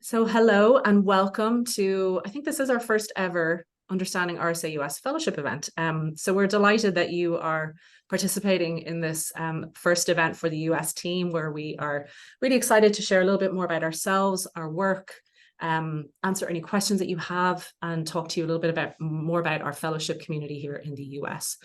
So hello and welcome to, I think this is our first ever Understanding RSA US Fellowship event. So we're delighted that you are participating in this first event for the US team, where we are really excited to share a little bit more about ourselves, our work, answer any questions that you have, and talk to you a little bit more about our fellowship community here in the US.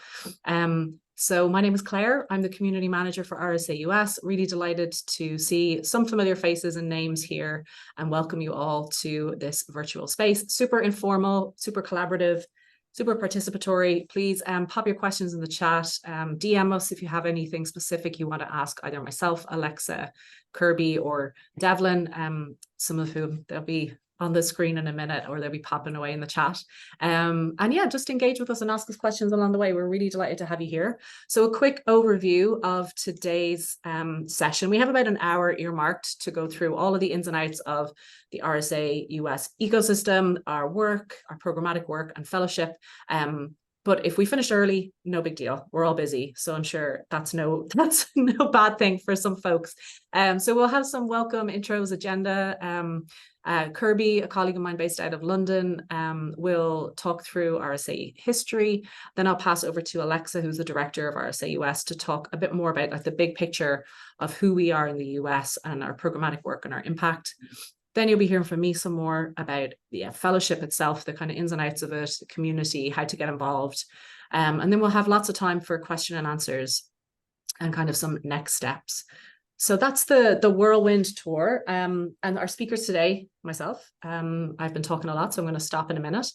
So my name is Claire. I'm the community manager for RSA US. Really delighted to see some familiar faces and names here and welcome you all to this virtual space. Super informal, super collaborative, super participatory. Please pop your questions in the chat. DM us if you have anything specific you want to ask either myself, Alexa, Kirby, or Devlin, some of whom they'll be on the screen in a minute, or they'll be popping away in the chat. And yeah, just engage with us and ask us questions along the way. We're really delighted to have you here. So a quick overview of today's session. We have about an hour earmarked to go through all of the ins and outs of the RSA US ecosystem, our work, our programmatic work and fellowship. But if we finish early, no big deal. We're all busy. So I'm sure that's no bad thing for some folks. So we'll have some welcome intros agenda. Kirby, a colleague of mine based out of London, will talk through RSA history. Then I'll pass over to Alexa, who's the director of RSA US, to talk a bit more about like the big picture of who we are in the US and our programmatic work and our impact. Then you'll be hearing from me some more about the fellowship itself, the kind of ins and outs of it, the community, how to get involved. And then we'll have lots of time for question and answers and kind of some next steps. So that's the whirlwind tour. And our speakers today, myself, I've been talking a lot, so I'm going to stop in a minute.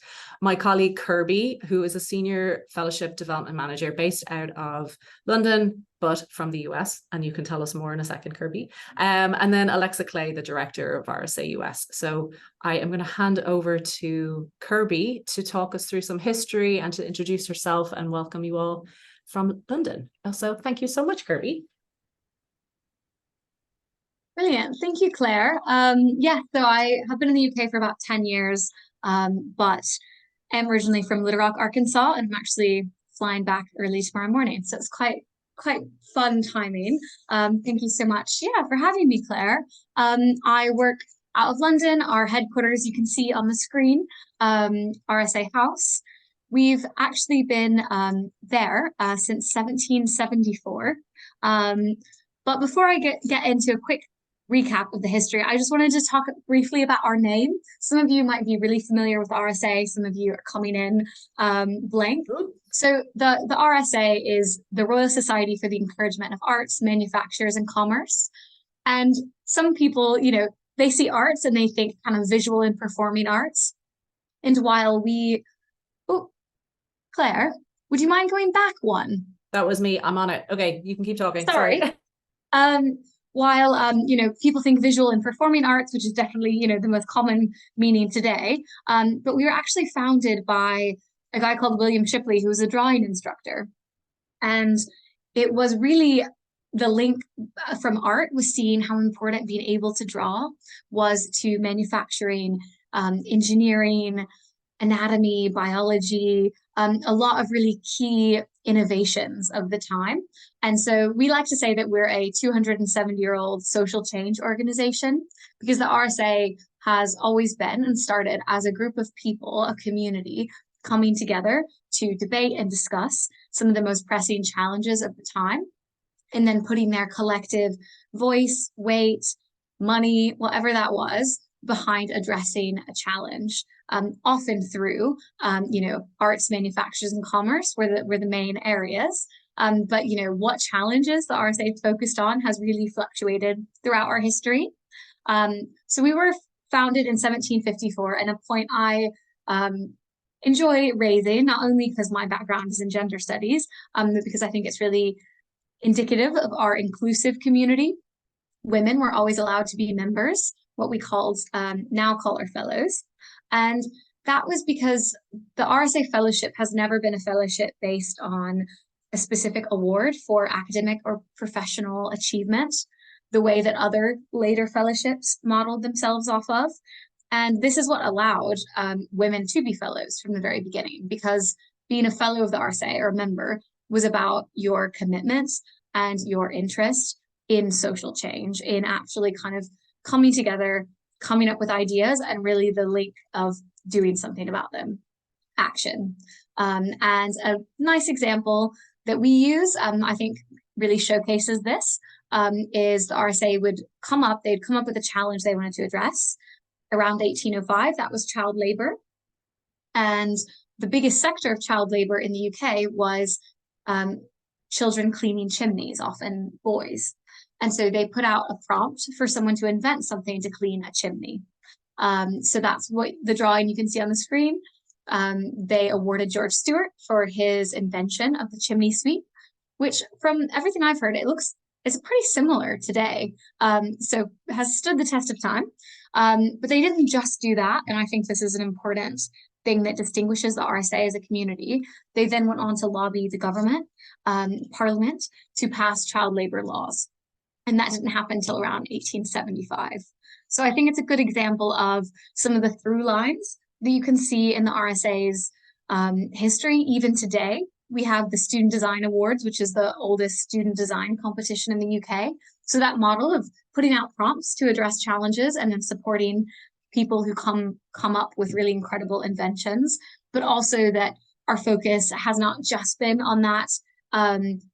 My colleague Kirby, who is a senior fellowship development manager based out of London, but from the US, and you can tell us more in a second, Kirby. And then Alexa Clay, the director of RSA US. So I am going to hand over to Kirby to talk us through some history and to introduce herself and welcome you all from London. So thank you so much, Kirby. Brilliant. Thank you, Claire. So I have been in the UK for about 10 years, but am originally from Little Rock, Arkansas, and I'm actually flying back early tomorrow morning. So it's quite fun timing. Thank you so much, for having me, Claire. I work out of London. Our headquarters, you can see on the screen, RSA House. We've actually been there since 1774. But before I get into a quick recap of the history, I just wanted to talk briefly about our name. Some of you might be really familiar with RSA, some of you are coming in blank. So the RSA is the Royal Society for the Encouragement of Arts, Manufactures and Commerce. And some people, they see arts and they think kind of visual and performing arts. And while Claire, would you mind going back one? That was me. I'm on it. Okay, you can keep talking. Sorry. While people think visual and performing arts, which is definitely the most common meaning today, but we were actually founded by a guy called William Shipley, who was a drawing instructor, and it was really the link from art was seeing how important being able to draw was to manufacturing, engineering, anatomy, biology, a lot of really key innovations of the time. And so we like to say that we're a 270-year-old social change organization, because the RSA has always been and started as a group of people, a community coming together to debate and discuss some of the most pressing challenges of the time, and then putting their collective voice, weight, money, whatever that was, behind addressing a challenge. Often through, arts, manufactures, and commerce were the main areas. But what challenges the RSA focused on has really fluctuated throughout our history. So we were founded in 1754, and a point I enjoy raising, not only because my background is in gender studies, but because I think it's really indicative of our inclusive community. Women were always allowed to be members, what we now call our fellows. And that was because the RSA Fellowship has never been a fellowship based on a specific award for academic or professional achievement, the way that other later fellowships modeled themselves off of. And this is what allowed women to be fellows from the very beginning, because being a fellow of the RSA or a member was about your commitments and your interest in social change, in actually kind of coming together coming up with ideas and really the link of doing something about them, action. And a nice example that we use, I think really showcases this, is the RSA they'd come up with a challenge they wanted to address around 1805. That was child labor. And the biggest sector of child labor in the UK was children cleaning chimneys, often boys. And so they put out a prompt for someone to invent something to clean a chimney. So that's what the drawing you can see on the screen. They awarded George Stewart for his invention of the chimney sweep, which from everything I've heard, it's pretty similar today. So it has stood the test of time. But they didn't just do that. And I think this is an important thing that distinguishes the RSA as a community. They then went on to lobby the government, parliament, to pass child labor laws. And that didn't happen until around 1875. So I think it's a good example of some of the through lines that you can see in the RSA's history. Even today, we have the Student Design Awards, which is the oldest student design competition in the UK. So that model of putting out prompts to address challenges and then supporting people who come up with really incredible inventions, but also that our focus has not just been on that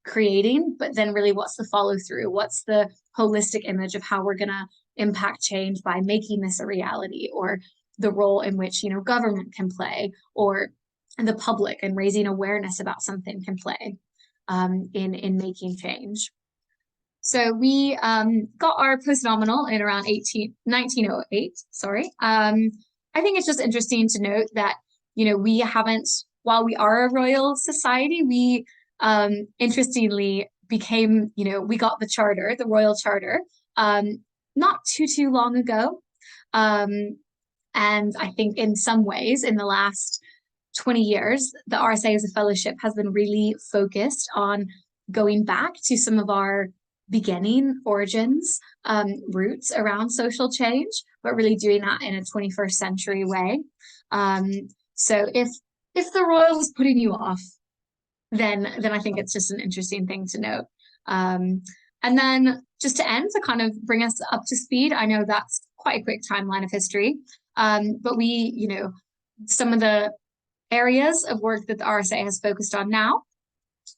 creating, but then really what's the follow through? What's the holistic image of how we're going to impact change by making this a reality, or the role in which, government can play, or the public and raising awareness about something can play in making change. So we got our postnominal in around 1908, sorry. I think it's just interesting to note that, we haven't, while we are a royal society, we interestingly became, we got the charter, the royal charter, not too long ago. And I think in some ways, in the last 20 years, the RSA as a fellowship has been really focused on going back to some of our beginning origins, roots around social change, but really doing that in a 21st century way. So if the royal is putting you off, then I think it's just an interesting thing to note. And then just to end, to kind of bring us up to speed, I know that's quite a quick timeline of history, but we, some of the areas of work that the RSA has focused on now.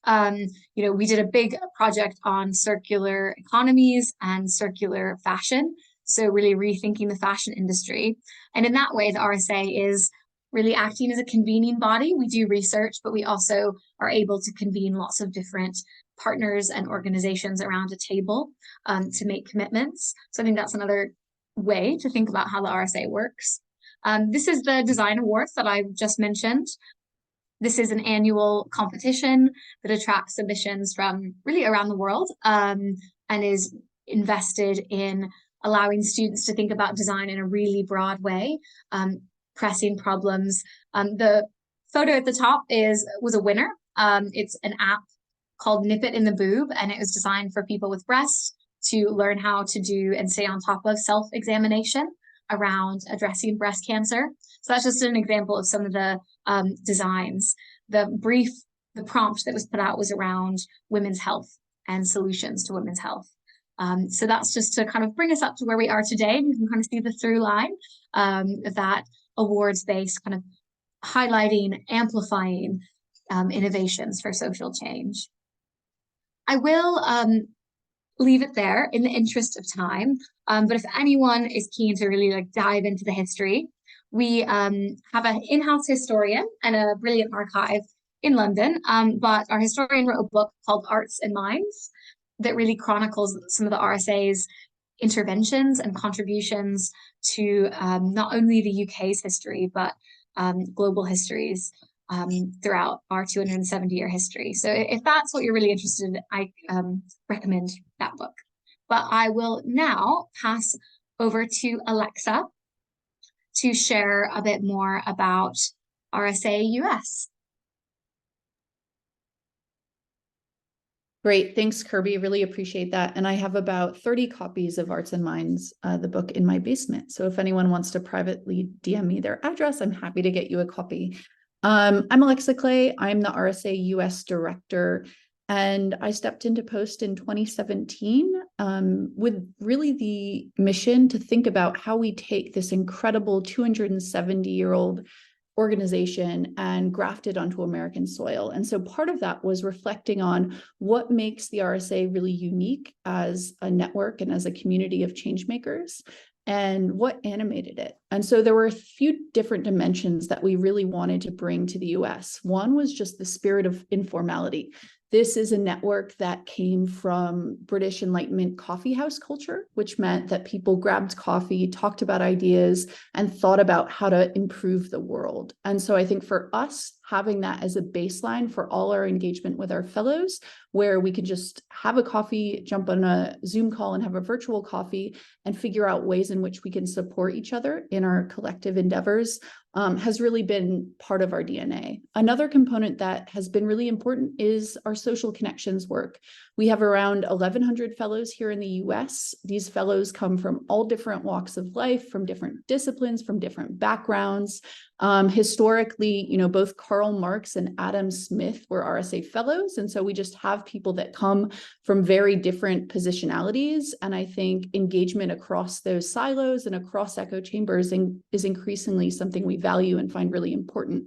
We did a big project on circular economies and circular fashion. So really rethinking the fashion industry. And in that way, the RSA is really acting as a convening body. We do research, but we also are able to convene lots of different partners and organizations around a table to make commitments. So I think that's another way to think about how the RSA works. This is the design awards that I just mentioned. This is an annual competition that attracts submissions from really around the world and is invested in allowing students to think about design in a really broad way, pressing problems. The photo at the top was a winner. It's an app called Nip It in the Boob, and it was designed for people with breasts to learn how to do and stay on top of self-examination around addressing breast cancer. So that's just an example of some of the designs. The prompt that was put out was around women's health and solutions to women's health. So that's just to kind of bring us up to where we are today. And you can kind of see the through line of that awards-based kind of highlighting, amplifying innovations for social change. I will leave it there in the interest of time. But if anyone is keen to really dive into the history, we have an in-house historian and a brilliant archive in London. But our historian wrote a book called Arts and Minds that really chronicles some of the RSA's interventions and contributions to not only the UK's history, but global histories throughout our 270-year history. So if that's what you're really interested in, I recommend that book. But I will now pass over to Alexa to share a bit more about RSA US. Great, thanks, Kirby. Really appreciate that. And I have about 30 copies of Arts and Minds, the book, in my basement. So if anyone wants to privately DM me their address, I'm happy to get you a copy. I'm Alexa Clay. I'm the RSA US Director. And I stepped into post in 2017 with really the mission to think about how we take this incredible 270-year-old organization and graft it onto American soil. And so part of that was reflecting on what makes the RSA really unique as a network and as a community of change makers, and what animated it. And so there were a few different dimensions that we really wanted to bring to the US. One was just the spirit of informality. This is a network that came from British Enlightenment coffeehouse culture, which meant that people grabbed coffee, talked about ideas, and thought about how to improve the world. And so I think for us, having that as a baseline for all our engagement with our fellows, where we could just have a coffee, jump on a Zoom call and have a virtual coffee and figure out ways in which we can support each other in our collective endeavors, has really been part of our DNA. Another component that has been really important is our social connections work. We have around 1,100 fellows here in the US. These fellows come from all different walks of life, from different disciplines, from different backgrounds. Historically, both Karl Marx and Adam Smith were RSA fellows. And so we just have people that come from very different positionalities. And I think engagement across those silos and across echo chambers is increasingly something we value and find really important.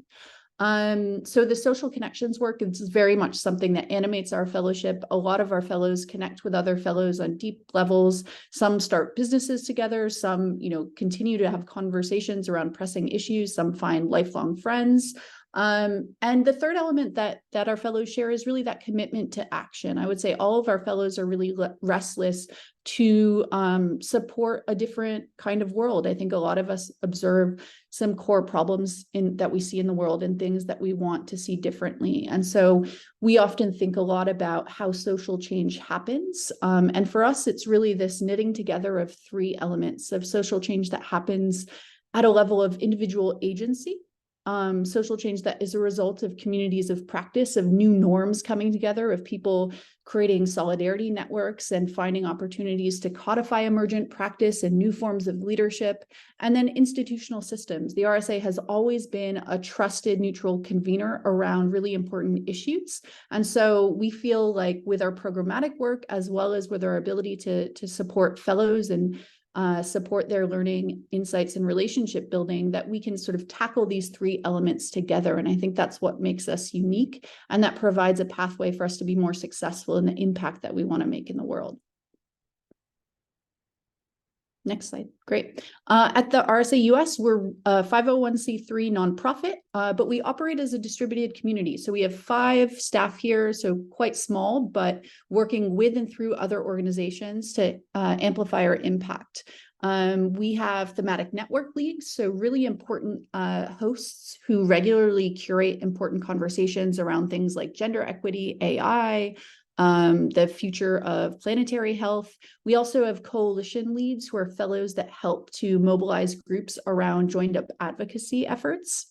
So the social connections work is very much something that animates our fellowship. A lot of our fellows connect with other fellows on deep levels. Some start businesses together. Some, continue to have conversations around pressing issues. Some find lifelong friends. And the third element that our fellows share is really that commitment to action. I would say all of our fellows are really restless to support a different kind of world. I think a lot of us observe some core problems that we see in the world and things that we want to see differently. And so we often think a lot about how social change happens. And for us, it's really this knitting together of three elements of social change that happens at a level of individual agency. Social change that is a result of communities of practice, of new norms coming together, of people creating solidarity networks and finding opportunities to codify emergent practice and new forms of leadership, and then institutional systems. The RSA has always been a trusted, neutral convener around really important issues. And so we feel like with our programmatic work, as well as with our ability to support fellows and support their learning, insights, and relationship building, that we can sort of tackle these three elements together. And I think that's what makes us unique, and that provides a pathway for us to be more successful in the impact that we want to make in the world. Next slide. Great. At the RSA US, we're a 501c3 nonprofit, but we operate as a distributed community. So we have 5 staff here, so quite small, but working with and through other organizations to amplify our impact. We have thematic network leagues, so really important hosts who regularly curate important conversations around things like gender equity, AI, the future of planetary health. We also have coalition leads who are fellows that help to mobilize groups around joined up advocacy efforts.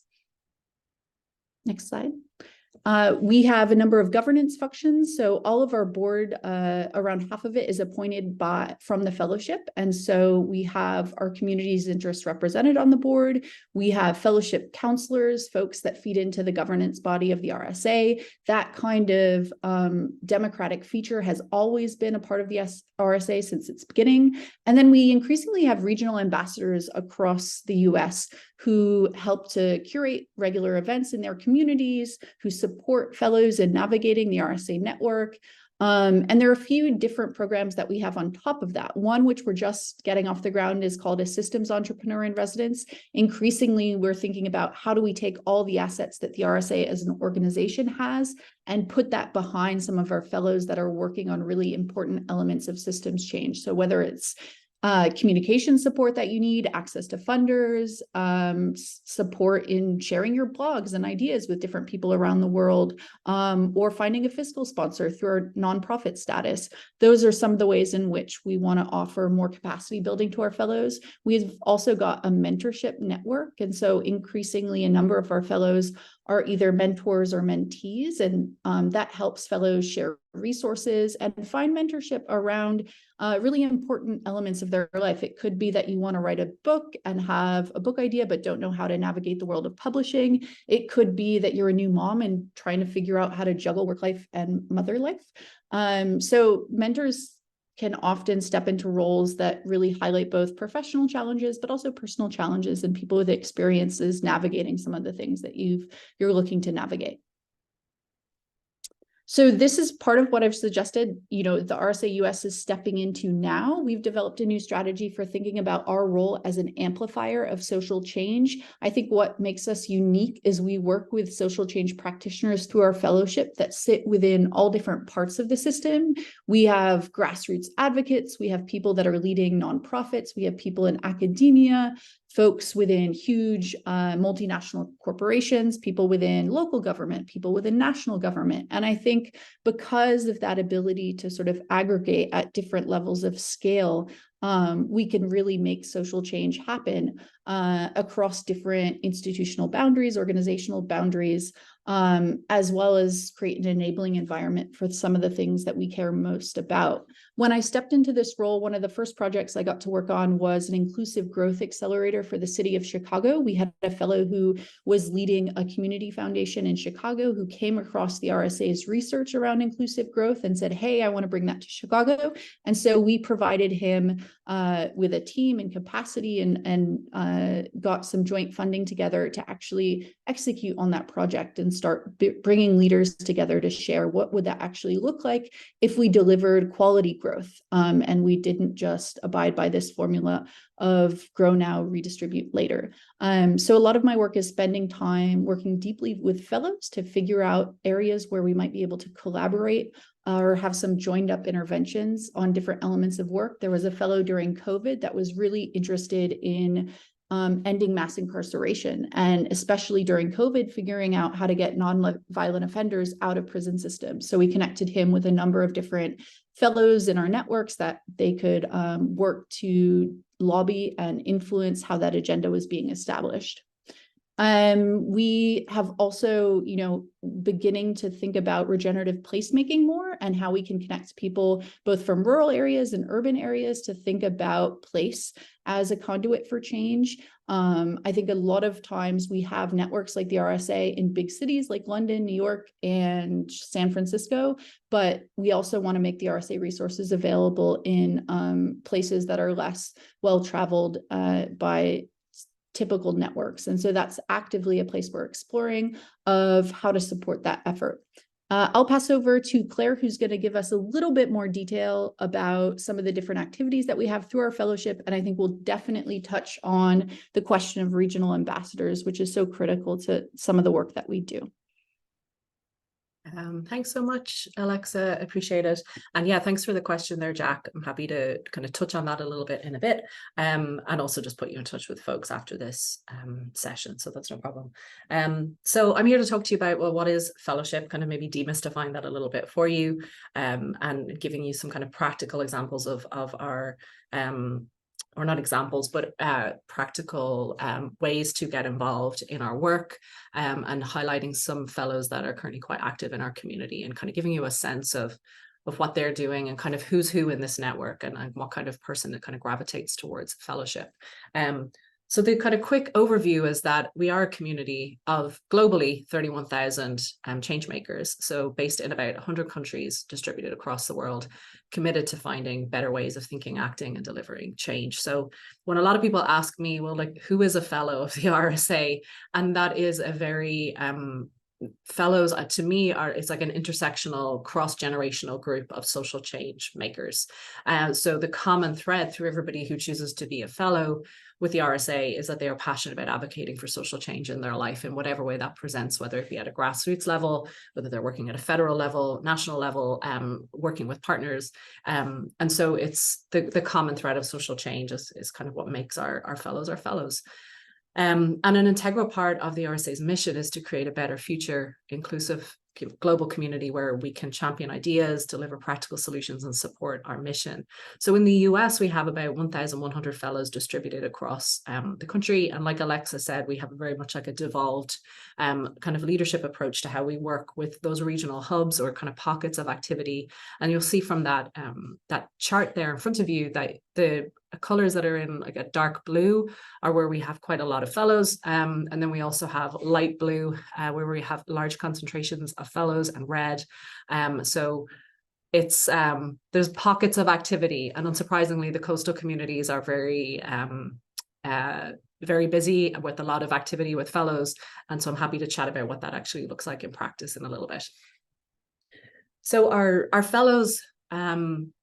Next slide. We have a number of governance functions. So all of our board, around half of it is appointed from the fellowship. And so we have our community's interests represented on the board. We have fellowship counselors, folks that feed into the governance body of the RSA. That kind of democratic feature has always been a part of the RSA since its beginning. And then we increasingly have regional ambassadors across the US who help to curate regular events in their communities, who support fellows in navigating the RSA network. And there are a few different programs that we have on top of that. One, which we're just getting off the ground, is called a Systems Entrepreneur in Residence. Increasingly, we're thinking about how do we take all the assets that the RSA as an organization has and put that behind some of our fellows that are working on really important elements of systems change. So whether it's communication support that you need, access to funders, support in sharing your blogs and ideas with different people around the world, or finding a fiscal sponsor through our nonprofit status. Those are some of the ways in which we want to offer more capacity building to our fellows. We've also got a mentorship network. And so increasingly a number of our fellows are either mentors or mentees, and that helps fellows share resources and find mentorship around really important elements of their life. It could be that you want to write a book and have a book idea, but don't know how to navigate the world of publishing. It could be that you're a new mom and trying to figure out how to juggle work life and mother life. So mentors can often step into roles that really highlight both professional challenges, but also personal challenges and people with experiences navigating some of the things that you're looking to navigate. So this is part of what I've suggested, the RSA US is stepping into now. We've developed a new strategy for thinking about our role as an amplifier of social change. I think what makes us unique is we work with social change practitioners through our fellowship that sit within all different parts of the system. We have grassroots advocates, we have people that are leading nonprofits, we have people in academia, folks within huge multinational corporations, people within local government, people within national government. And I think because of that ability to sort of aggregate at different levels of scale, we can really make social change happen across different institutional boundaries, organizational boundaries, as well as create an enabling environment for some of the things that we care most about. When I stepped into this role, one of the first projects I got to work on was an inclusive growth accelerator for the city of Chicago. We had a fellow who was leading a community foundation in Chicago who came across the RSA's research around inclusive growth and said, hey, I want to bring that to Chicago. And so we provided him with a team and capacity and got some joint funding together to actually execute on that project and start bringing leaders together to share what would that actually look like if we delivered quality growth and we didn't just abide by this formula of grow now, redistribute later. So a lot of my work is spending time working deeply with fellows to figure out areas where we might be able to collaborate or have some joined up interventions on different elements of work. There was a fellow during COVID that was really interested in ending mass incarceration, and especially during COVID, figuring out how to get non-violent offenders out of prison systems. So we connected him with a number of different fellows in our networks that they could work to lobby and influence how that agenda was being established. We have also, beginning to think about regenerative placemaking more and how we can connect people both from rural areas and urban areas to think about place as a conduit for change. I think a lot of times we have networks like the RSA in big cities like London, New York, and San Francisco, but we also want to make the RSA resources available in places that are less well-traveled by typical networks. And so that's actively a place we're exploring of how to support that effort. I'll pass over to Claire, who's going to give us a little bit more detail about some of the different activities that we have through our fellowship. And I think we'll definitely touch on the question of regional ambassadors, which is so critical to some of the work that we do. Thanks so much, Alexa. Appreciate it. And yeah, thanks for the question there, Jack. I'm happy to kind of touch on that a little bit in a bit, and also just put you in touch with folks after this session. So that's no problem. So I'm here to talk to you about, well, what is fellowship, kind of maybe demystifying that a little bit for you, and giving you some kind of practical examples of our or not examples, but practical ways to get involved in our work, and highlighting some fellows that are currently quite active in our community and kind of giving you a sense of what they're doing and kind of who's who in this network and what kind of person that kind of gravitates towards fellowship. So the kind of quick overview is that we are a community of globally 31,000 change makers. So based in about 100 countries distributed across the world, committed to finding better ways of thinking, acting, and delivering change. So when a lot of people ask me, well, like, who is a fellow of the RSA? And that is a very fellows to me it's like an intersectional cross-generational group of social change makers. So the common thread through everybody who chooses to be a fellow with the RSA is that they are passionate about advocating for social change in their life in whatever way that presents, whether it be at a grassroots level, whether they're working at a federal level, national level, working with partners. And so it's the common thread of social change is kind of what makes our fellows our fellows. And an integral part of the RSA's mission is to create a better future, inclusive global community where we can champion ideas, deliver practical solutions, and support our mission. So in the US, we have about 1,100 fellows distributed across the country. And like Alexa said, we have very much like a devolved kind of leadership approach to how we work with those regional hubs or kind of pockets of activity. And you'll see from that that chart there in front of you that the colors that are in like a dark blue are where we have quite a lot of fellows. And then we also have light blue where we have large concentrations of fellows, and red. So it's there's pockets of activity, and unsurprisingly, the coastal communities are very busy with a lot of activity with fellows. And so I'm happy to chat about what that actually looks like in practice in a little bit. So our fellows,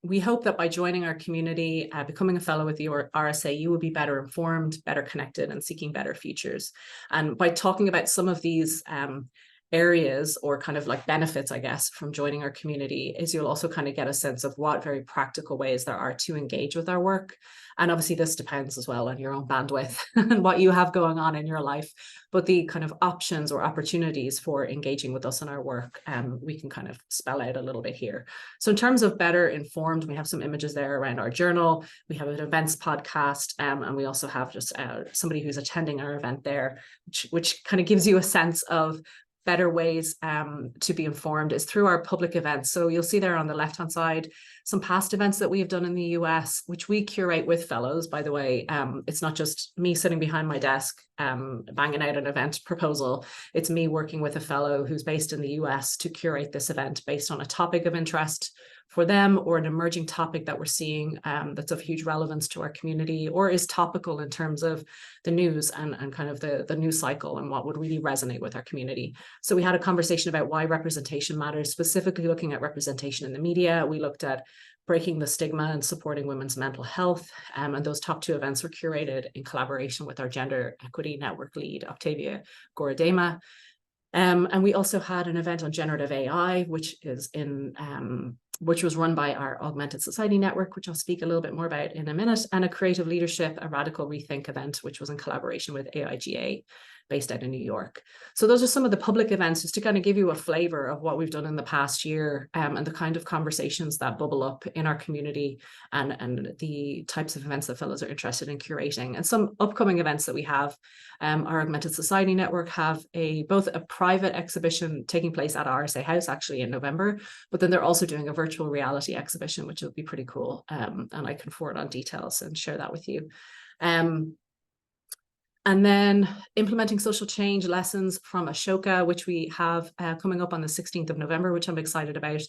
we hope that by joining our community, becoming a fellow with the RSA, you will be better informed, better connected, and seeking better futures. And by talking about some of these areas or kind of like benefits, I guess, from joining our community, is you'll also kind of get a sense of what very practical ways there are to engage with our work. And obviously this depends as well on your own bandwidth and what you have going on in your life, but the kind of options or opportunities for engaging with us in our work, we can kind of spell out a little bit here. So in terms of better informed, we have some images there around our journal. We have an events podcast, and we also have just somebody who's attending our event there, which kind of gives you a sense of better ways to be informed is through our public events. So you'll see there on the left-hand side, some past events that we have done in the US, which we curate with fellows, by the way. It's not just me sitting behind my desk banging out an event proposal. It's me working with a fellow who's based in the US to curate this event based on a topic of interest for them, or an emerging topic that we're seeing that's of huge relevance to our community, or is topical in terms of the news and kind of the news cycle and what would really resonate with our community. So we had a conversation about why representation matters, specifically looking at representation in the media. We looked at breaking the stigma and supporting women's mental health. And those top two events were curated in collaboration with our Gender Equity Network lead, Octavia Goradema. And we also had an event on generative AI, which was run by our Augmented Society Network, which I'll speak a little bit more about in a minute, and a Creative Leadership, a Radical Rethink event, which was in collaboration with AIGA, based out in New York. So those are some of the public events, just to kind of give you a flavor of what we've done in the past year, and the kind of conversations that bubble up in our community, and the types of events that fellows are interested in curating. And some upcoming events that we have, our Augmented Society Network have both a private exhibition taking place at RSA House actually in November, but then they're also doing a virtual reality exhibition, which will be pretty cool. And I can forward on details and share that with you. And then implementing social change lessons from Ashoka, which we have coming up on the 16th of November, which I'm excited about.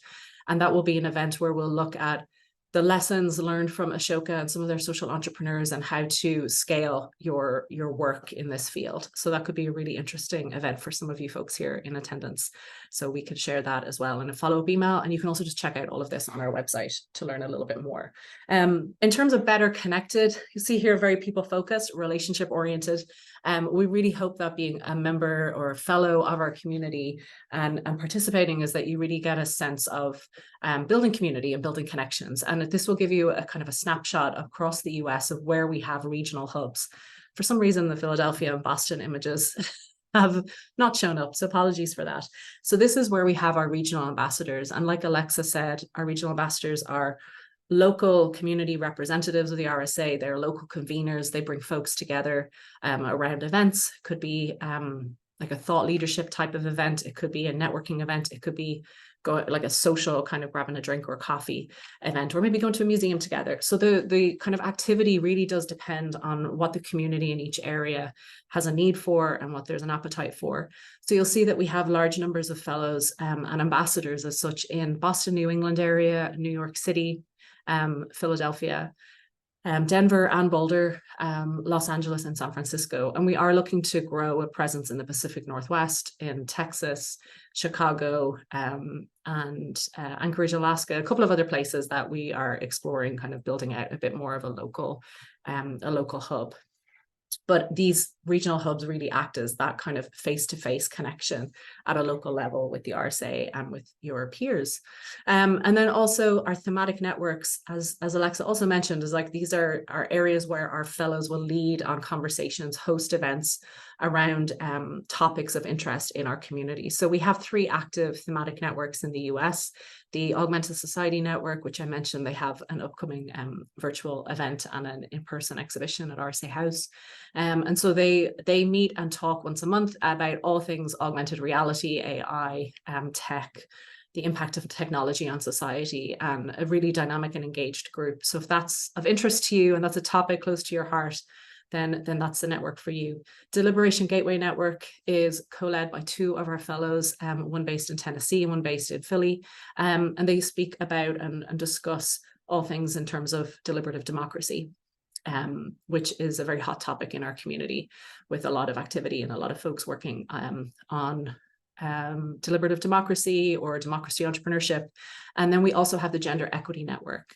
And that will be an event where we'll look at the lessons learned from Ashoka and some of their social entrepreneurs and how to scale your work in this field. So that could be a really interesting event for some of you folks here in attendance. So we could share that as well in a follow-up email. And you can also just check out all of this on our website to learn a little bit more. In terms of better connected, you see here very people-focused, relationship-oriented. We really hope that being a member or a fellow of our community and participating is that you really get a sense of building community and building connections. And this will give you a kind of a snapshot across the US of where we have regional hubs. For some reason, the Philadelphia and Boston images have not shown up, so apologies for that. So this is where we have our regional ambassadors. And like Alexa said, our regional ambassadors are local community representatives of the RSA. They're local conveners. They bring folks together around events. It could be like a thought leadership type of event. It could be a networking event. It could be like a social kind of grabbing a drink or coffee event, or maybe going to a museum together. So the kind of activity really does depend on what the community in each area has a need for and what there's an appetite for. So you'll see that we have large numbers of fellows and ambassadors as such in Boston, New England area, New York City, Philadelphia, Denver and Boulder, Los Angeles and San Francisco. And we are looking to grow a presence in the Pacific Northwest, in Texas, Chicago, and Anchorage, Alaska, a couple of other places that we are exploring, kind of building out a bit more of a local hub. But these regional hubs really act as that kind of face-to-face connection at a local level with the RSA and with your peers. And then also our thematic networks, as Alexa also mentioned, is like these are areas where our fellows will lead on conversations, host events around topics of interest in our community. So we have 3 active thematic networks in the US. The Augmented Society Network, which I mentioned, they have an upcoming virtual event and an in-person exhibition at RSA House. And so they meet and talk once a month about all things augmented reality, AI, tech, the impact of technology on society, and a really dynamic and engaged group. So if that's of interest to you and that's a topic close to your heart, then that's the network for you. Deliberation Gateway Network is co-led by 2 of our fellows, one based in Tennessee and one based in Philly. And they speak about and discuss all things in terms of deliberative democracy, which is a very hot topic in our community, with a lot of activity and a lot of folks working on deliberative democracy or democracy entrepreneurship. And then we also have the Gender Equity Network,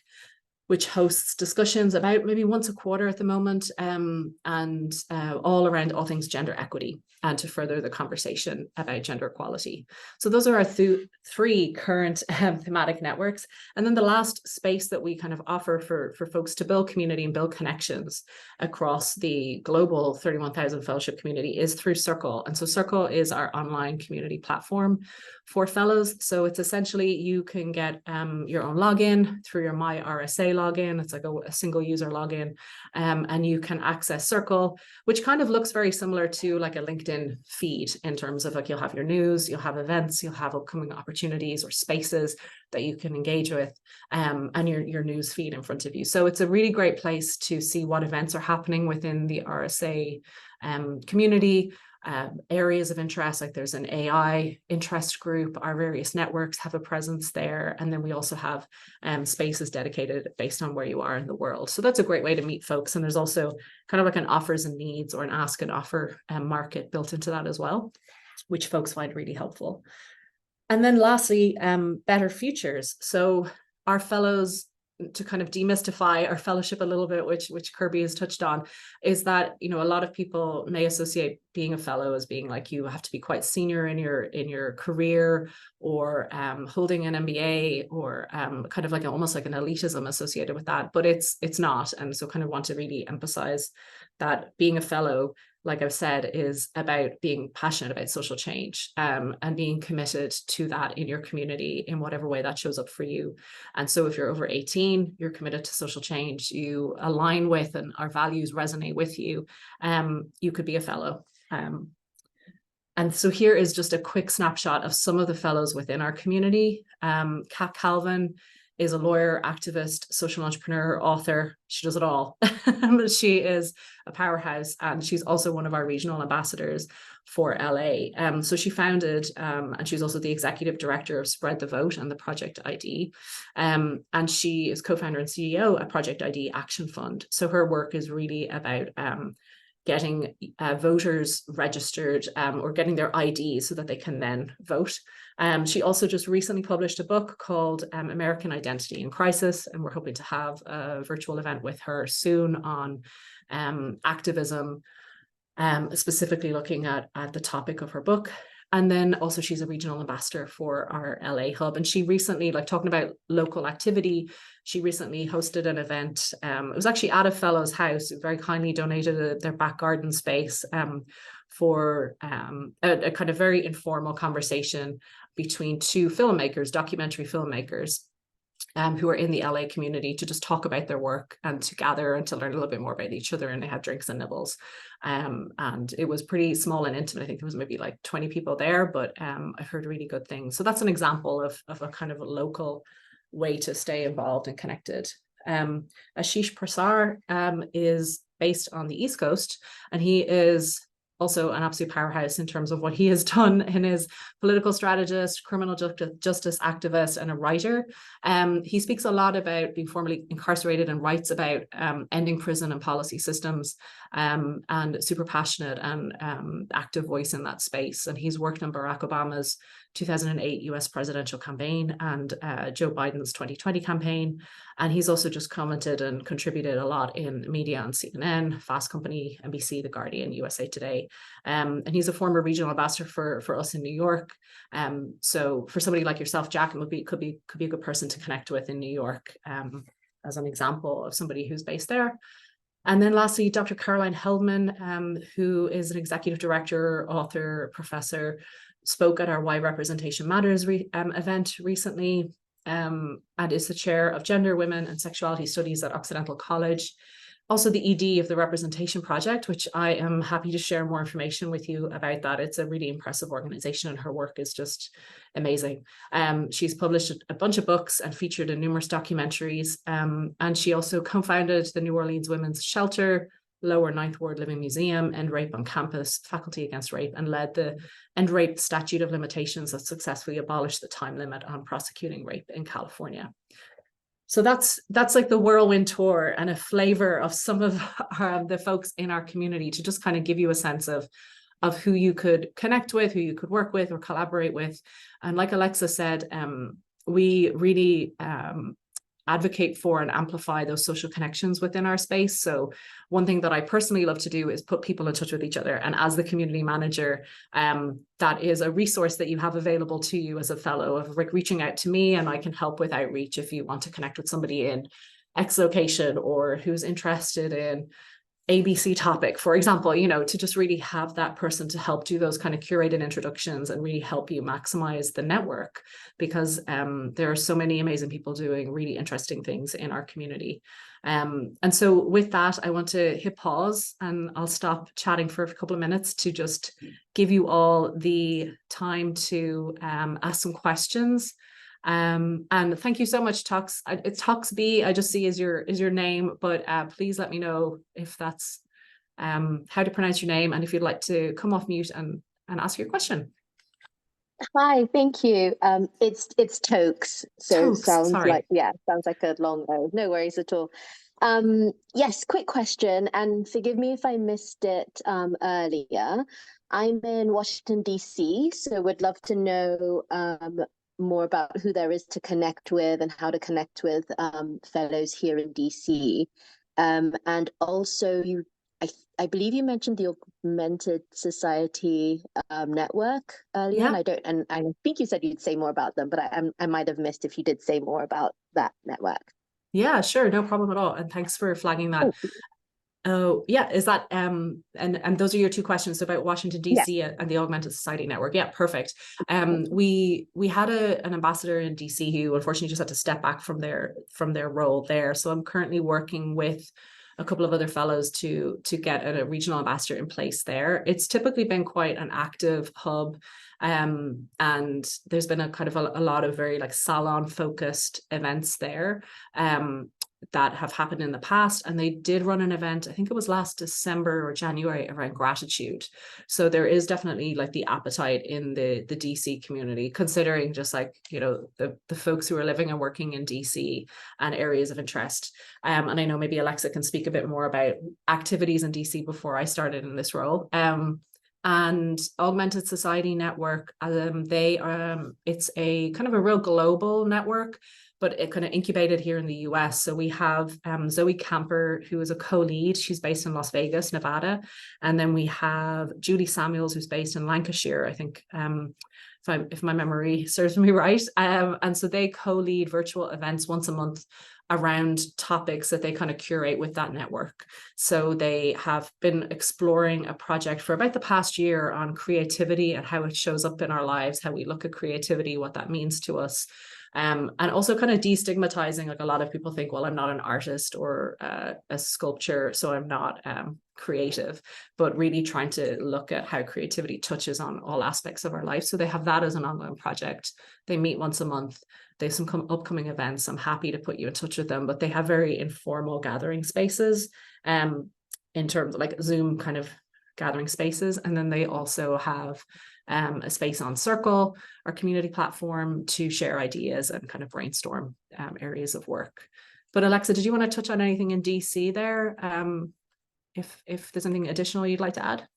which hosts discussions about maybe once a quarter at the moment, and all around all things gender equity and to further the conversation about gender equality. So those are our 3 current thematic networks. And then the last space that we kind of offer for folks to build community and build connections across the global 31,000 fellowship community is through Circle. And so Circle is our online community platform for fellows. So it's essentially, you can get your own login through your My RSA login. It's like a single user login, and you can access Circle, which kind of looks very similar to like a LinkedIn feed in terms of like, you'll have your news, you'll have events, you'll have upcoming opportunities or spaces that you can engage with, and your news feed in front of you. So it's a really great place to see what events are happening within the RSA community. Areas of interest, like there's an AI interest group, our various networks have a presence there, and then we also have spaces dedicated based on where you are in the world. So that's a great way to meet folks, and there's also kind of like an offers and needs or an ask and offer market built into that as well, which folks find really helpful. And then lastly, better futures. So our fellows, to kind of demystify our fellowship a little bit, which Kirby has touched on, is that, you know, a lot of people may associate being a fellow as being like you have to be quite senior in your career, or holding an MBA, or kind of like almost like an elitism associated with that, but it's not. And so kind of want to really emphasize that being a fellow, like I've said, is about being passionate about social change, and being committed to that in your community in whatever way that shows up for you. And so if you're over 18, you're committed to social change, you align with and our values resonate with you, you could be a fellow. And so here is just a quick snapshot of some of the fellows within our community. Kat Calvin is a lawyer, activist, social entrepreneur, author. She does it all. She is a powerhouse, and she's also one of our regional ambassadors for LA. So she founded, and she's also the executive director of Spread the Vote and the Project ID. And she is co-founder and CEO at Project ID Action Fund. So her work is really about getting voters registered, or getting their ID so that they can then vote. She also just recently published a book called American Identity in Crisis, and we're hoping to have a virtual event with her soon on activism, specifically looking at the topic of her book. And then also she's a regional ambassador for our LA hub. And she recently, like talking about local activity, she recently hosted an event. It was actually at a fellow's house who very kindly donated their back garden space for a kind of very informal conversation between 2 filmmakers, documentary filmmakers, who are in the LA community, to just talk about their work and to gather and to learn a little bit more about each other. And they had drinks and nibbles. And it was pretty small and intimate. I think there was maybe like 20 people there, but I've heard really good things. So that's an example of a kind of a local way to stay involved and connected. Ashish Prasar is based on the East Coast, and he is also an absolute powerhouse in terms of what he has done in his political strategist, criminal justice activist, and a writer. He speaks a lot about being formerly incarcerated and writes about ending prison and policy systems, and super passionate and active voice in that space. And he's worked on Barack Obama's 2008 US presidential campaign and Joe Biden's 2020 campaign. And he's also just commented and contributed a lot in media on CNN, Fast Company, NBC, The Guardian, USA Today. And he's a former regional ambassador for us in New York. So for somebody like yourself, Jack, it could be a good person to connect with in New York, as an example of somebody who's based there. And then lastly, Dr. Caroline Heldman, who is an executive director, author, professor, spoke at our Why Representation Matters event recently, and is the chair of Gender, Women and Sexuality Studies at Occidental College. Also the ED of the Representation Project, which I am happy to share more information with you about that. It's a really impressive organization and her work is just amazing. She's published a bunch of books and featured in numerous documentaries. And she also co-founded the New Orleans Women's Shelter, Lower Ninth Ward Living Museum, End Rape on Campus, Faculty Against Rape, and led the End Rape Statute of Limitations that successfully abolished the time limit on prosecuting rape in California. So that's like the whirlwind tour and a flavor of some of the folks in our community to just kind of give you a sense of who you could connect with, who you could work with or collaborate with. And like Alexa said, we really advocate for and amplify those social connections within our space. So one thing that I personally love to do is put people in touch with each other. And as the community manager, that is a resource that you have available to you as a fellow of like reaching out to me, and I can help with outreach if you want to connect with somebody in X location or who's interested in ABC topic, for example, to just really have that person to help do those kind of curated introductions and really help you maximize the network, because there are so many amazing people doing really interesting things in our community. And so with that, I want to hit pause and I'll stop chatting for a couple of minutes to just give you all the time to ask some questions. And thank you so much, Tox. It's Tox B, I just see is your name, but please let me know if that's how to pronounce your name and if you'd like to come off mute and ask your question. Hi, thank you. It's Tokes, so Tokes, sounds sorry. sounds like a long O. No worries at all. Yes, quick question, and forgive me if I missed it earlier. I'm in Washington, DC, so would love to know more about who there is to connect with and how to connect with fellows here in DC. And also, I believe you mentioned the Augmented Society network earlier, Yeah. and I think you said you'd say more about them, but I might have missed if you did say more about that network. Yeah, sure, no problem at all. And thanks for flagging that. Oh, yeah, is that and those are your two questions about Washington, DC and the Augmented Society Network. Yeah, perfect. We had an ambassador in DC who unfortunately just had to step back from their role there. So I'm currently working with a couple of other fellows to get a regional ambassador in place there. It's typically been quite an active hub. And there's been a lot of very like salon focused events there. That have happened in the past, and they did run an event, I think it was last December or January, around gratitude. So there is definitely like the appetite in the DC community, considering just like the folks who are living and working in DC and areas of interest. And I know maybe Alexa can speak a bit more about activities in DC before I started in this role. And Augmented Society Network, it's a kind of a real global network, but it kind of incubated here in the US. So we have Zoe Camper, who is a co-lead. She's based in Las Vegas, Nevada. And then we have Julie Samuels, who's based in Lancashire, I think, if my memory serves me right. And so they co-lead virtual events once a month around topics that they kind of curate with that network. So they have been exploring a project for about the past year on creativity and how it shows up in our lives, how we look at creativity, what that means to us. And also kind of destigmatizing, like a lot of people think, well, I'm not an artist or a sculpture, so I'm not creative, but really trying to look at how creativity touches on all aspects of our life. So they have that as an ongoing project. They meet once a month. They have some upcoming events. I'm happy to put you in touch with them, but they have very informal gathering spaces in terms of like Zoom kind of gathering spaces. And then they also have a space on Circle, our community platform, to share ideas and kind of brainstorm areas of work. But Alexa, did you want to touch on anything in DC there? If there's anything additional you'd like to add?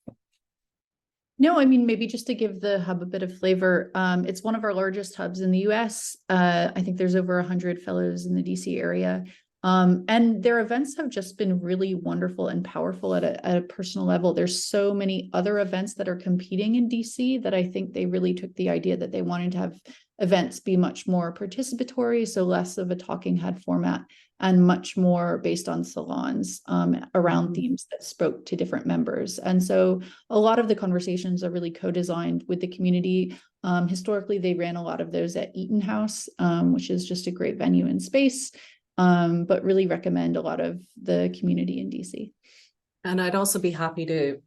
No, I mean, maybe just to give the hub a bit of flavor, it's one of our largest hubs in the US. I think there's over 100 fellows in the DC area. And their events have just been really wonderful and powerful at a personal level. There's so many other events that are competing in DC that I think they really took the idea that they wanted to have events be much more participatory, so less of a talking head format and much more based on salons around themes that spoke to different members. And so a lot of the conversations are really co-designed with the community. Historically, they ran a lot of those at Eaton House, which is just a great venue and space, but really recommend a lot of the community in DC. And I'd also be happy to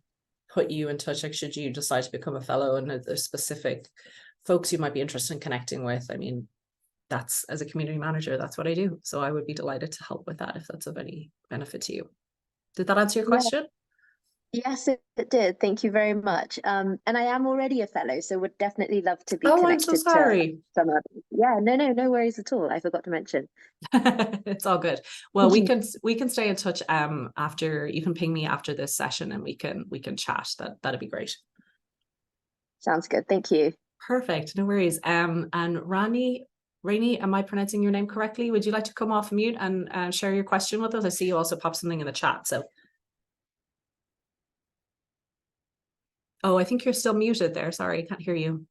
put you in touch, like, should you decide to become a fellow and there's specific folks you might be interested in connecting with. I mean, that's, as a community manager, that's what I do. So I would be delighted to help with that if that's of any benefit to you. Did that answer your question? Yes, it did. Thank you very much. And I am already a fellow, so would definitely love to be Oh, connected I'm so sorry. to some others. Yeah, no worries at all. I forgot to mention. It's all good. Well, we can stay in touch after. You can ping me after this session and we can chat. That'd be great. Sounds good. Thank you. Perfect. No worries. And Rainey, am I pronouncing your name correctly? Would you like to come off mute and share your question with us? I see you also pop something in the chat. So, oh, I think you're still muted there. Sorry, I can't hear you.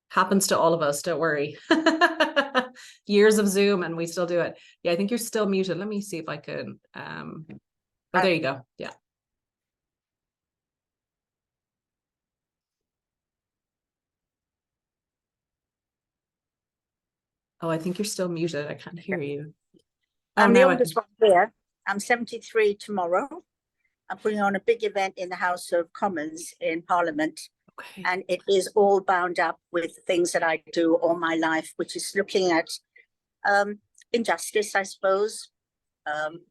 Happens to all of us. Don't worry. Years of Zoom and we still do it. Yeah, I think you're still muted. Let me see if I can. Oh, there you go. Yeah. Oh, I think you're still muted. I can't hear you. I'm the oldest one here. I'm 73 tomorrow. I'm putting on a big event in the House of Commons in Parliament. Okay. And it is all bound up with things that I do all my life, which is looking at injustice, I suppose,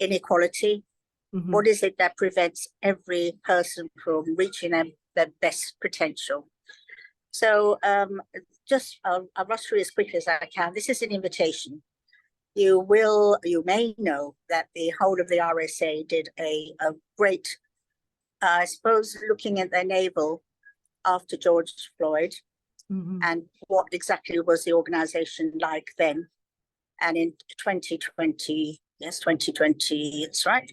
inequality. What is it that prevents every person from reaching their best potential? So I'll rush through as quickly as I can. This is an invitation. You may know that the whole of the RSA did a great, I suppose, looking at their navel after George Floyd and what exactly was the organization like then. And in 2020, it's right,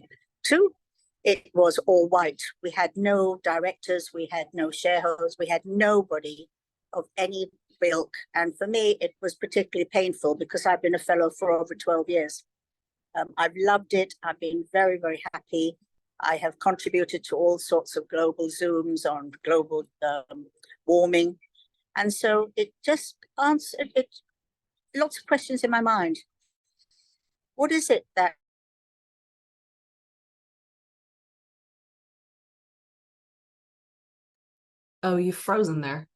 it was all white. We had no directors, we had no shareholders, we had nobody of any ilk. And for me, it was particularly painful because I've been a fellow for over 12 years. I've loved it. I've been very, very happy. I have contributed to all sorts of global Zooms on global warming. And so it just answered lots of questions in my mind. What is it that Oh, you've frozen there.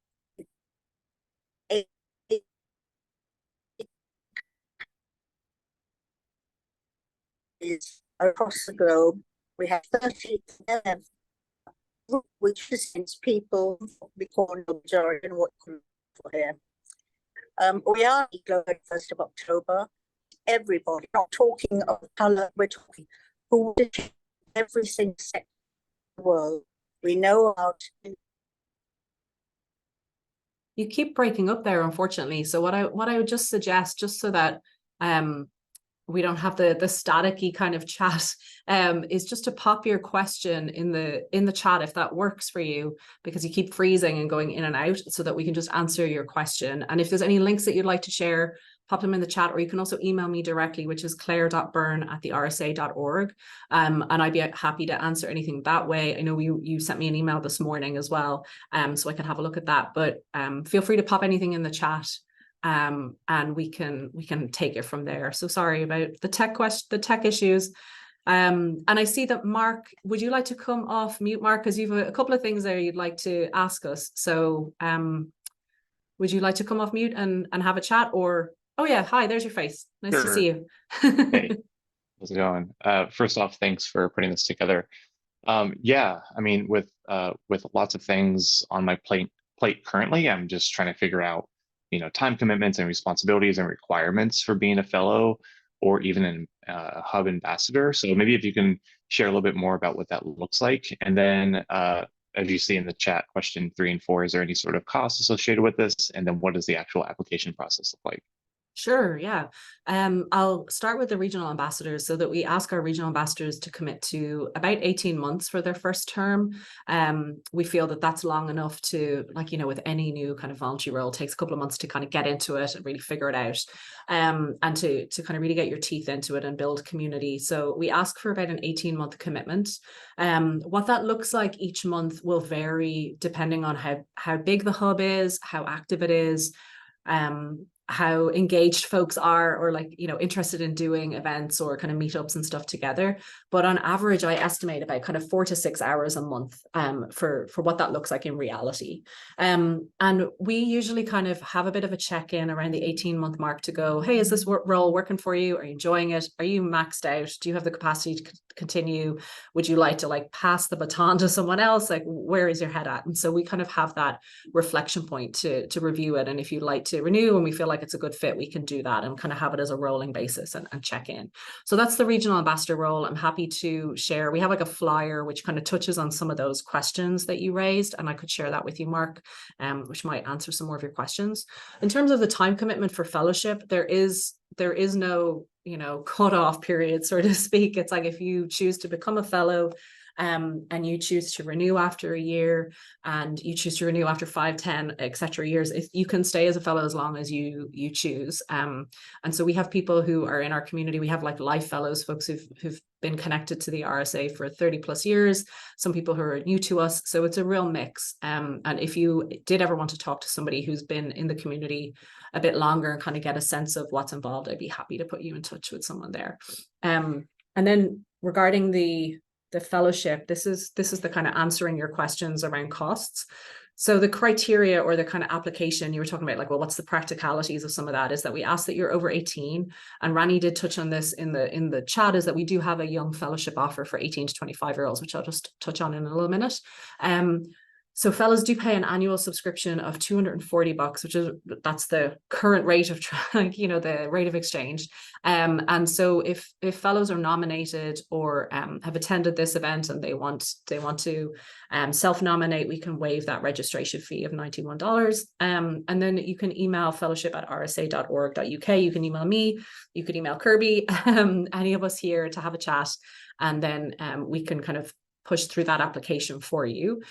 is across the globe? We have 30 which presents people we call the majority and what for here. We are global 1st of October. Everybody, not talking of color, we're talking who every single sector of the world. We know about. You keep breaking up there, unfortunately. So what I would just suggest, just so that we don't have the staticky kind of chat, is just to pop your question in the chat if that works for you, because you keep freezing and going in and out, so that we can just answer your question. And if there's any links that you'd like to share, pop them in the chat, or you can also email me directly, which is claire.byrne@thersa.org. And I'd be happy to answer anything that way. I know you sent me an email this morning as well, so I can have a look at that. But feel free to pop anything in the chat. And we can take it from there. So sorry about the tech issues. And I see that Mark, would you like to come off mute, Mark, because you've a couple of things there you'd like to ask us. So would you like to come off mute and have a chat? Or oh yeah, hi, there's your face. Nice to see you. Hey, how's it going? First off, thanks for putting this together. Yeah, I mean, with lots of things on my plate currently, I'm just trying to figure out, time commitments and responsibilities and requirements for being a fellow or even a hub ambassador. So maybe if you can share a little bit more about what that looks like. And then as you see in the chat, question 3 and 4, is there any sort of cost associated with this? And then what does the actual application process look like? Sure, yeah. I'll start with the regional ambassadors, so that we ask our regional ambassadors to commit to about 18 months for their first term. We feel that that's long enough to, like, you know, with any new kind of voluntary role, it takes a couple of months to kind of get into it and really figure it out, and to kind of really get your teeth into it and build community. So we ask for about an 18-month commitment. What that looks like each month will vary depending on how big the hub is, how active it is, how engaged folks are, or, like, you know, interested in doing events or kind of meetups and stuff together. But on average, I estimate about kind of 4 to 6 hours a month for what that looks like in reality. And we usually kind of have a bit of a check-in around the 18-month mark to go, hey, is this role working for you? Are you enjoying it? Are you maxed out? Do you have the capacity to continue? Would you like to, like, pass the baton to someone else? Like, where is your head at? And so we kind of have that reflection point to review it. And if you'd like to renew and we feel like it's a good fit, we can do that and kind of have it as a rolling basis and check in. So that's the regional ambassador role. I'm happy to share. We have like a flyer which kind of touches on some of those questions that you raised, and I could share that with you, Mark, which might answer some more of your questions. In terms of the time commitment for fellowship, there is no, you know, cutoff period, so to speak. It's like, if you choose to become a fellow, and you choose to renew after a year, and you choose to renew after 5, 10, etc. years, if you can stay as a fellow as long as you choose. And so we have people who are in our community. We have like life fellows, folks who've been connected to the RSA for 30 plus years, some people who are new to us. So it's a real mix. And if you did ever want to talk to somebody who's been in the community a bit longer and kind of get a sense of what's involved, I'd be happy to put you in touch with someone there. And then regarding the fellowship, this is the kind of answering your questions around costs. So the criteria, or the kind of application you were talking about, like, well, what's the practicalities of some of that, is that we ask that you're over 18. And Rani did touch on this in the chat, is that we do have a young fellowship offer for 18 to 25-year-olds, which I'll just touch on in a little minute. So fellows do pay an annual subscription of $240, that's the current rate of, you know, the rate of exchange. And so if fellows are nominated or have attended this event and they want to self-nominate, we can waive that registration fee of $91. And then you can email fellowship@rsa.org.uk. You can email me, you could email Kirby, any of us here, to have a chat, and then we can kind of push through that application for you.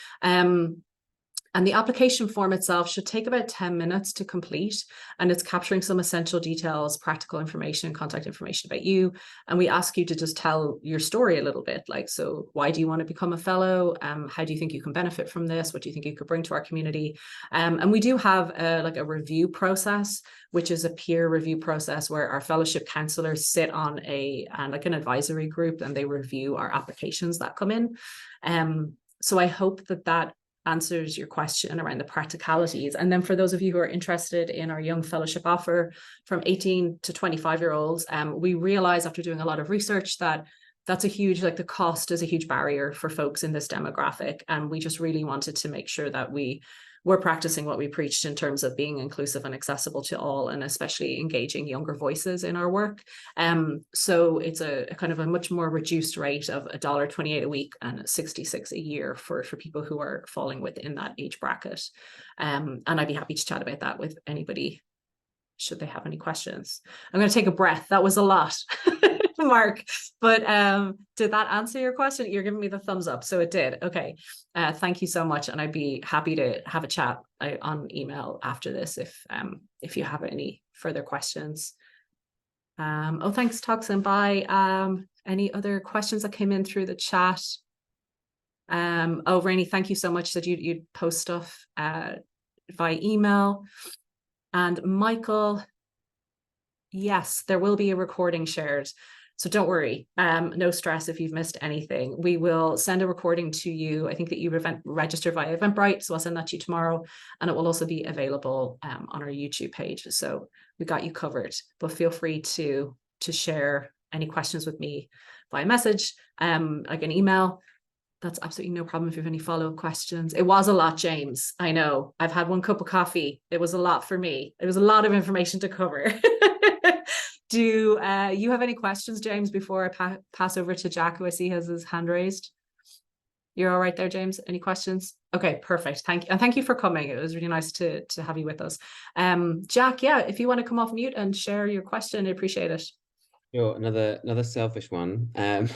And the application form itself should take about 10 minutes to complete, and it's capturing some essential details, practical information, contact information about you. And we ask you to just tell your story a little bit, like, so why do you want to become a fellow? How do you think you can benefit from this? What do you think you could bring to our community? And we do have a review process, which is a peer review process where our fellowship counselors sit on an advisory group, and they review our applications that come in. So I hope that answers your question around the practicalities. And then for those of you who are interested in our young fellowship offer from 18 to 25-year-olds, we realized after doing a lot of research that that's a huge, like, the cost is a huge barrier for folks in this demographic. And we just really wanted to make sure that we're practicing what we preached in terms of being inclusive and accessible to all, and especially engaging younger voices in our work. So it's a kind of a much more reduced rate of $1.28 a week and $66 a year for people who are falling within that age bracket. And I'd be happy to chat about that with anybody, should they have any questions. I'm going to take a breath. That was a lot. Mark, but did that answer your question? You're giving me the thumbs up, so it did. Okay, thank you so much, and I'd be happy to have a chat on email after this if you have any further questions. Oh, thanks, Toxin. Bye. Any other questions that came in through the chat? Oh, Rainey, thank you so much that you'd post stuff via email. And Michael, yes, there will be a recording shared. So don't worry, no stress if you've missed anything. We will send a recording to you. I think that you register via Eventbrite, so I'll send that to you tomorrow, and it will also be available on our YouTube page. So we got you covered, but feel free to share any questions with me via message, like an email. That's absolutely no problem if you have any follow-up questions. It was a lot, James. I know. I've had one cup of coffee. It was a lot for me. It was a lot of information to cover. Do you have any questions, James, before I pass over to Jack, who I see has his hand raised? You're all right there, James? Any questions? Okay, perfect. Thank you. And thank you for coming. It was really nice to have you with us. Jack, yeah, if you want to come off mute and share your question, I appreciate it. Sure. Another selfish one,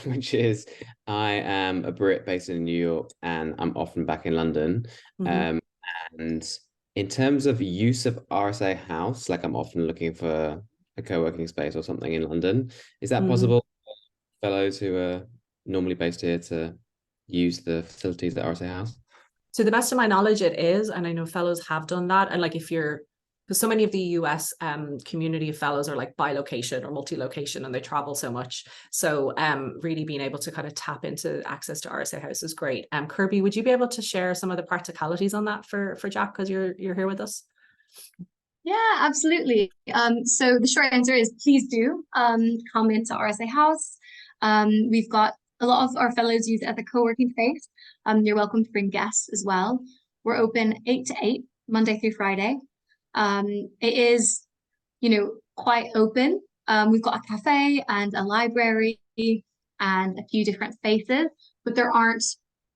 which is I am a Brit based in New York and I'm often back in London. And in terms of use of RSA House, like I'm often looking for a co-working space or something in London. Is that possible for fellows who are normally based here to use the facilities at RSA House? To the best of my knowledge, it is. And I know fellows have done that. And like if you're, because so many of the US community of fellows are like bi-location or multi-location and they travel so much. So really being able to kind of tap into access to RSA House is great. Kirby, would you be able to share some of the practicalities on that for Jack, because you're here with us? Yeah, absolutely. So the short answer is please do come into RSA House. We've got a lot of our fellows use it as a co-working space. You're welcome to bring guests as well. We're open 8 to 8, Monday through Friday. It is, quite open. We've got a cafe and a library and a few different spaces, but there aren't,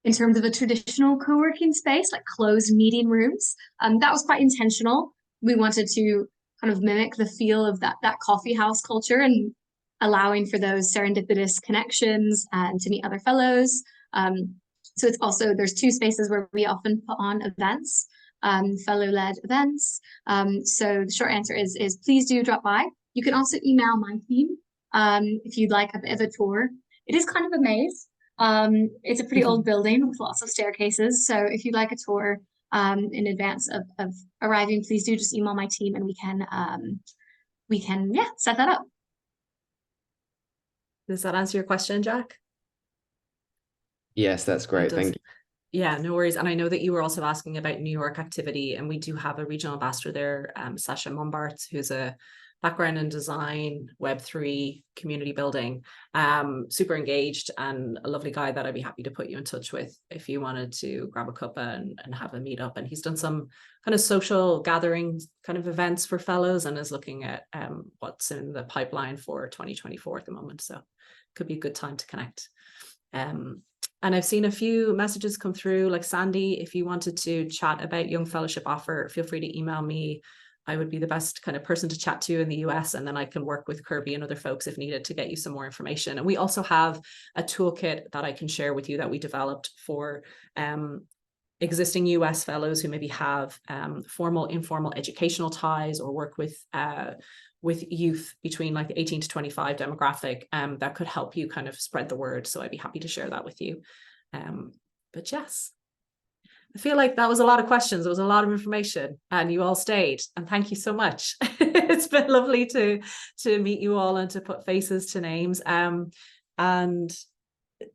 in terms of a traditional co-working space, like closed meeting rooms. That was quite intentional. We wanted to kind of mimic the feel of that coffee house culture and allowing for those serendipitous connections and to meet other fellows. So it's also, there's 2 spaces where we often put on events, fellow-led events. So the short answer is please do drop by. You can also email my team if you'd like a bit of a tour. It is kind of a maze. It's a pretty old building with lots of staircases. So if you'd like a tour in advance of arriving, please do just email my team and we can set that up. Does that answer your question, Jack? Yes, that's great. Thank you. Yeah, no worries. And I know that you were also asking about New York activity, and we do have a regional ambassador there, Sasha Mumbart, who's a background in design, Web3, community building, super engaged and a lovely guy that I'd be happy to put you in touch with if you wanted to grab a cuppa and have a meetup. And he's done some kind of social gatherings, kind of events for fellows, and is looking at what's in the pipeline for 2024 at the moment. So could be a good time to connect. And I've seen a few messages come through, like Sandy, if you wanted to chat about Young Fellowship offer, feel free to email me. I would be the best kind of person to chat to in the US, and then I can work with Kirby and other folks if needed to get you some more information. And we also have a toolkit that I can share with you that we developed for existing US fellows who maybe have formal, informal educational ties or work with youth between like the 18 to 25 demographic that could help you kind of spread the word. So I'd be happy to share that with you. But yes, I feel like that was a lot of questions. It was a lot of information and you all stayed, and thank you so much. It's been lovely to meet you all and to put faces to names. And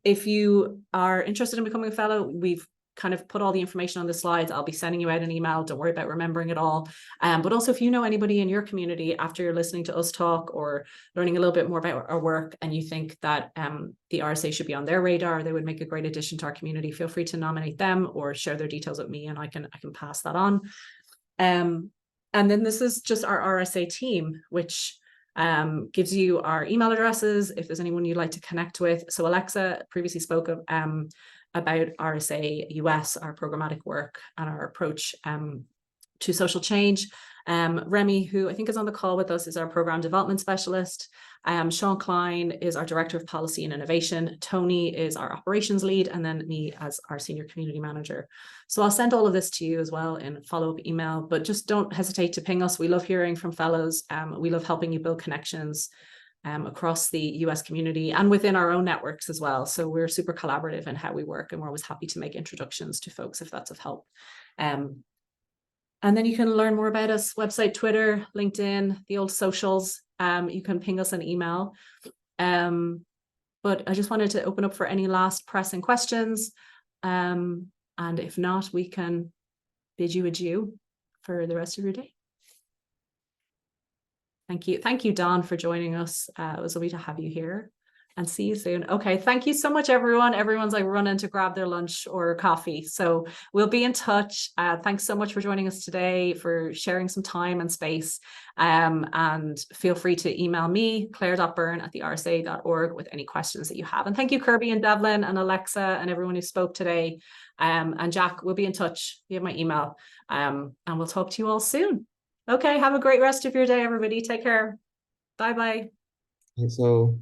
if you are interested in becoming a fellow, we've kind of put all the information on the slides. I'll be sending you out an email. Don't worry about remembering it all. But also if you know anybody in your community after you're listening to us talk or learning a little bit more about our work and you think that the RSA should be on their radar, they would make a great addition to our community, feel free to nominate them or share their details with me and I can pass that on. And then this is just our RSA team, which gives you our email addresses if there's anyone you'd like to connect with. So Alexa previously spoke of about RSA US, our programmatic work and our approach to social change. Remy, who I think is on the call with us, is our program development specialist. Sean Klein is our director of policy and innovation. Tony is our operations lead, and then me as our senior community manager. So I'll send all of this to you as well in a follow-up email, but just don't hesitate to ping us. We love hearing from fellows. We love helping you build connections across the US community and within our own networks as well. So we're super collaborative in how we work, and we're always happy to make introductions to folks if that's of help. And then you can learn more about us, website, Twitter, LinkedIn, the old socials. You can ping us an email. But I just wanted to open up for any last pressing questions. And if not, we can bid you adieu for the rest of your day. Thank you. Thank you, Dawn, for joining us. It was lovely to have you here. see you soon. Okay, thank you so much, everyone. Everyone's like running to grab their lunch or coffee. So we'll be in touch. Thanks so much for joining us today, for sharing some time and space. And feel free to email me, claire.byrne@thersa.org, with any questions that you have. And thank you, Kirby and Devlin and Alexa and everyone who spoke today. And Jack, we'll be in touch. You have my email. And we'll talk to you all soon. Okay, have a great rest of your day, everybody. Take care. Bye-bye. Thanks all.